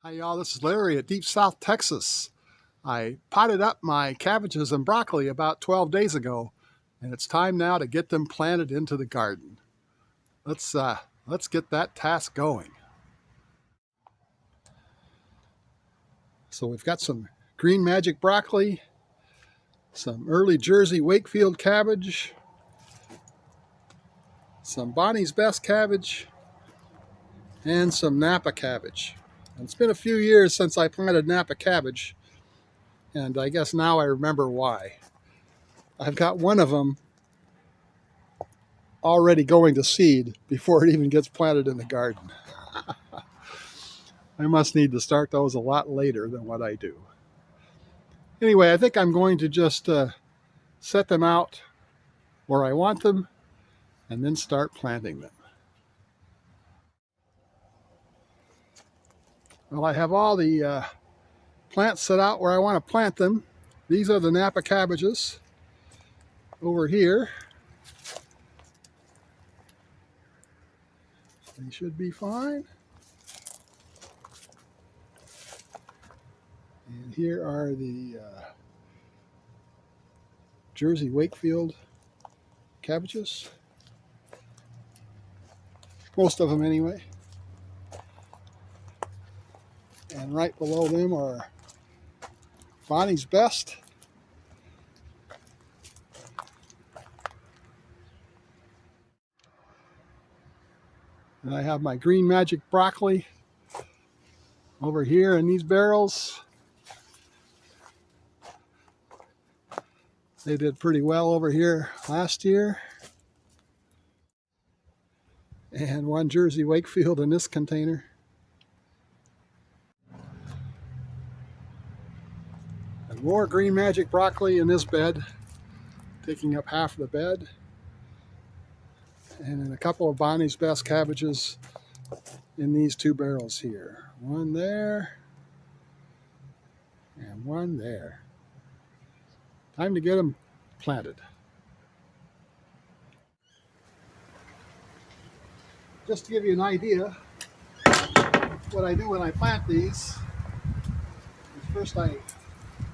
Hi y'all, this is Larry at Deep South Texas. I potted up my cabbages and broccoli about 12 days ago, and it's time now to get them planted into the garden. Let's get that task going. So we've got some green magic broccoli, some early Jersey Wakefield cabbage, some Bonnie's Best cabbage, and some Napa cabbage. And it's been a few years since I planted Napa cabbage, and I guess now I remember why. I've got one of them already going to seed before it even gets planted in the garden. I must need to start those a lot later than what I do. Anyway, I think I'm going to just set them out where I want them and then start planting them. Well, I have all the plants set out where I want to plant them. These are the Napa cabbages over here. They should be fine. And here are the Jersey Wakefield cabbages. Most of them anyway. And right below them are Bonnie's Best. And I have my green magic broccoli over here in these barrels. They did pretty well over here last year. And one Jersey Wakefield in this container. And more green magic broccoli in this bed, taking up half of the bed. And then a couple of Bonnie's Best cabbages in these two barrels here. One there and one there. Time to get them planted. Just to give you an idea, what I do when I plant these is first I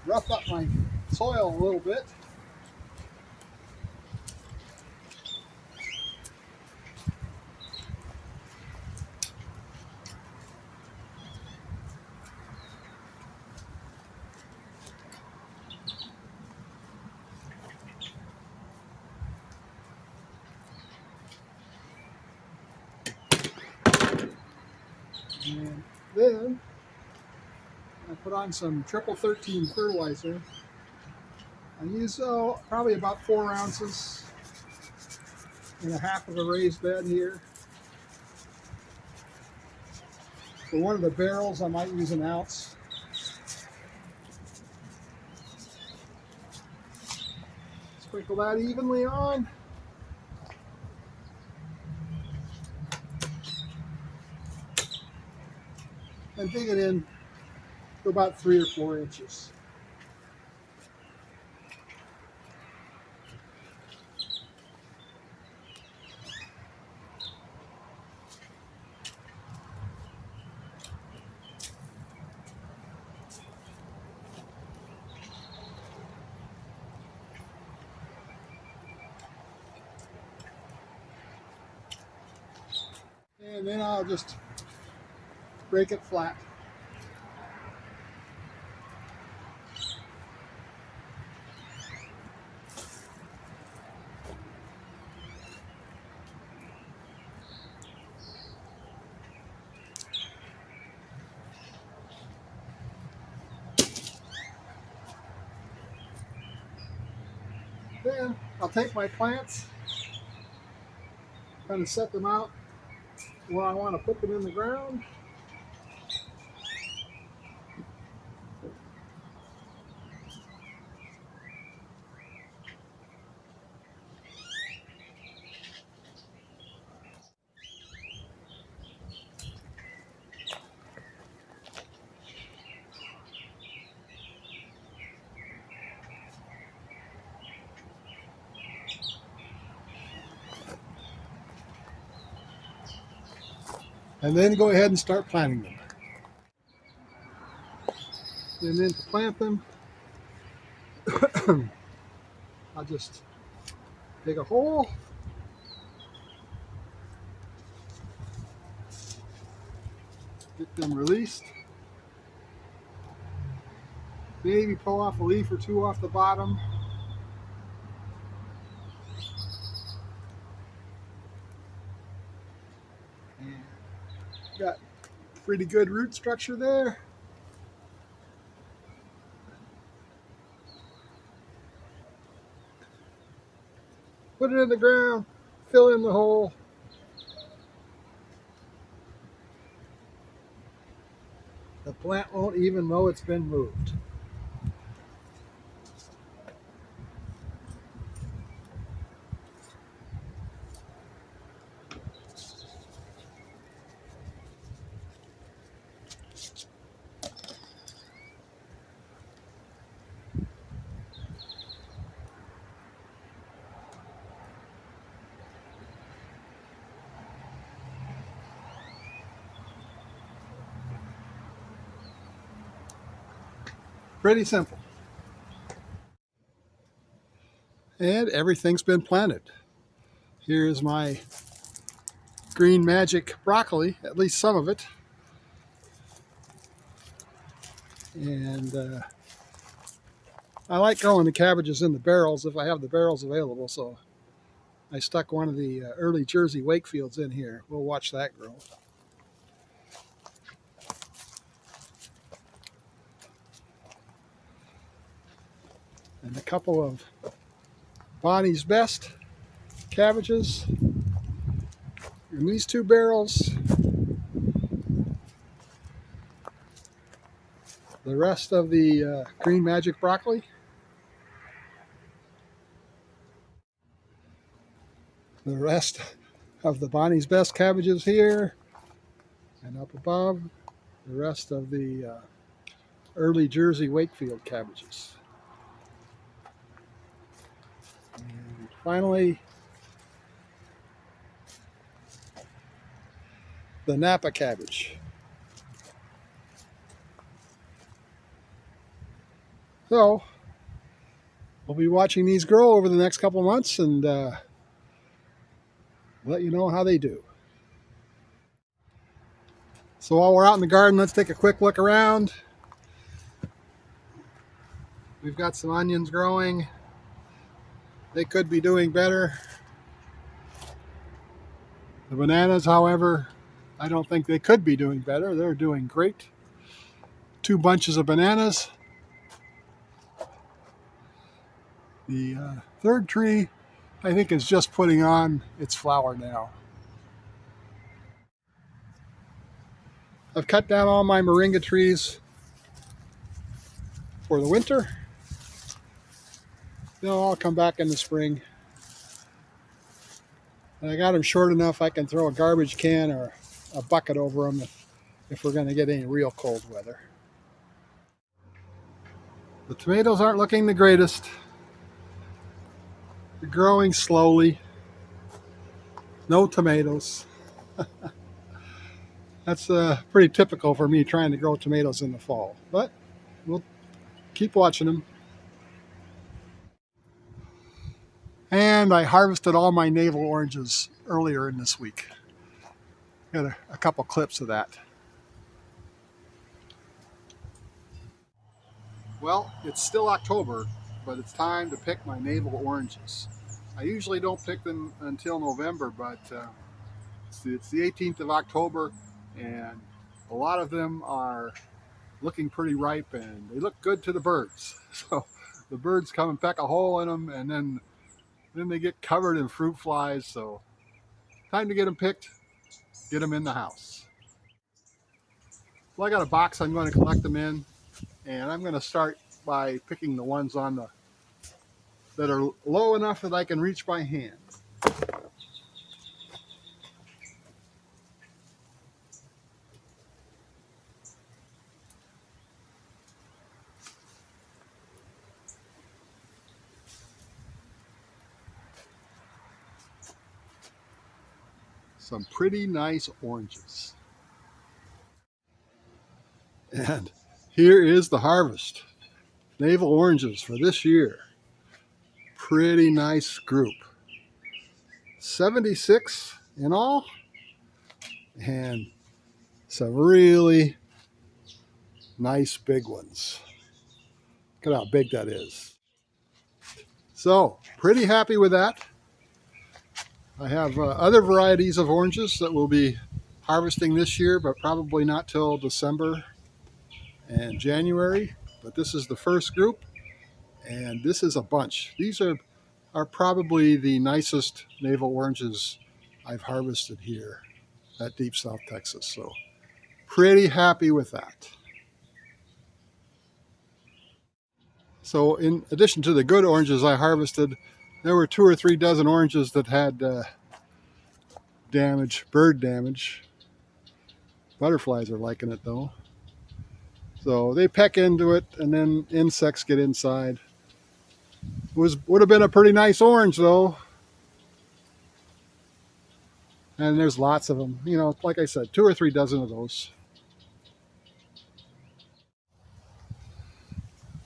rough up my soil a little bit. And then I put on some triple 13 fertilizer. I use probably about 4 ounces in a half of a raised bed here. For one of the barrels, I might use 1 ounce. Sprinkle that evenly on. And dig it in to about 3 or 4 inches. And then I'll just break it flat. Then I'll take my plants, kind of set them out where I want to put them in the ground. And then go ahead and start planting them. And then to plant them, I'll just dig a hole, get them released, maybe pull off a leaf or two off the bottom. And got pretty good root structure there. Put it in the ground, fill in the hole. The plant won't even know it's been moved. Pretty simple. And everything's been planted. Here's my green magic broccoli, at least some of it. And I like growing the cabbages in the barrels if I have the barrels available, so I stuck one of the early Jersey Wakefields in here. We'll watch that grow. And a couple of Bonnie's Best cabbages in these two barrels. The rest of the green magic broccoli. The rest of the Bonnie's Best cabbages here. And up above, the rest of the early Jersey Wakefield cabbages. And finally, the Napa cabbage. So, we'll be watching these grow over the next couple of months and let you know how they do. So while we're out in the garden, let's take a quick look around. We've got some onions growing. They could be doing better. The bananas, however, I don't think they could be doing better. They're doing great. 2 bunches of bananas. The third tree, I think, is just putting on its flower now. I've cut down all my moringa trees for the winter. They'll all come back in the spring. And I got them short enough I can throw a garbage can or a bucket over them if we're going to get any real cold weather. The tomatoes aren't looking the greatest. They're growing slowly. No tomatoes. That's pretty typical for me trying to grow tomatoes in the fall. But we'll keep watching them. And I harvested all my navel oranges earlier in this week. Got a couple clips of that. Well, it's still October, but it's time to pick my navel oranges. I usually don't pick them until November, but it's the 18th of October, and a lot of them are looking pretty ripe, and they look good to the birds. So the birds come and peck a hole in them, and then they get covered in fruit flies. So time to get them picked, get them in the house. Well, I got a box I'm going to collect them in, and I'm going to start by picking the ones that are low enough that I can reach my hand. Some pretty nice oranges. And Here is the harvest. Navel Oranges for this year. Pretty nice group. 76 in all. And some really nice big ones. Look at how big that is. So, pretty happy with that. I have other varieties of oranges that we'll be harvesting this year, but probably not till December and January. But this is the first group, and this is a bunch. These are probably the nicest navel oranges I've harvested here at Deep South Texas. So pretty happy with that. So in addition to the good oranges I harvested, there were 2 or 3 dozen oranges that had damage, bird damage. Butterflies are liking it though. So they peck into it and then insects get inside. Would have been a pretty nice orange though. And there's lots of them. You know, like I said, 2 or 3 dozen of those.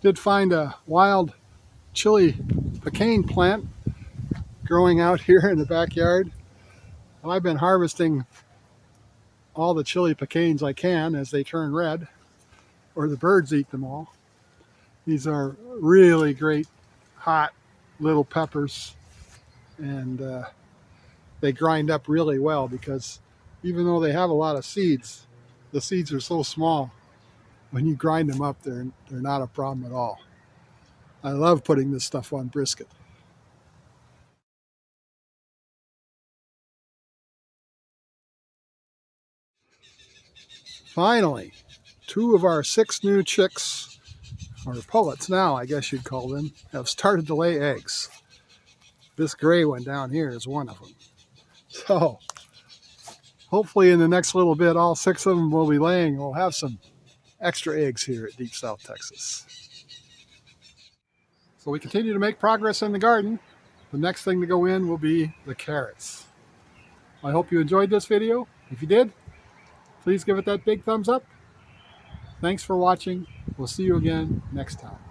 Did find a wild chili pecan plant growing out here in the backyard. Well, I've been harvesting all the chili pecans I can as they turn red, or the birds eat them all. These are really great hot little peppers, and they grind up really well because even though they have a lot of seeds, the seeds are so small. When you grind them up, they're not a problem at all. I love putting this stuff on brisket. Finally, 2 of our 6 new chicks, or pullets now, I guess you'd call them, have started to lay eggs. This gray one down here is one of them. So hopefully in the next little bit, all 6 of them will be laying. We'll have some extra eggs here at Deep South Texas. So we continue to make progress in the garden. The next thing to go in will be the carrots. I hope you enjoyed this video. If you did, please give it that big thumbs up. Thanks for watching. We'll see you again next time.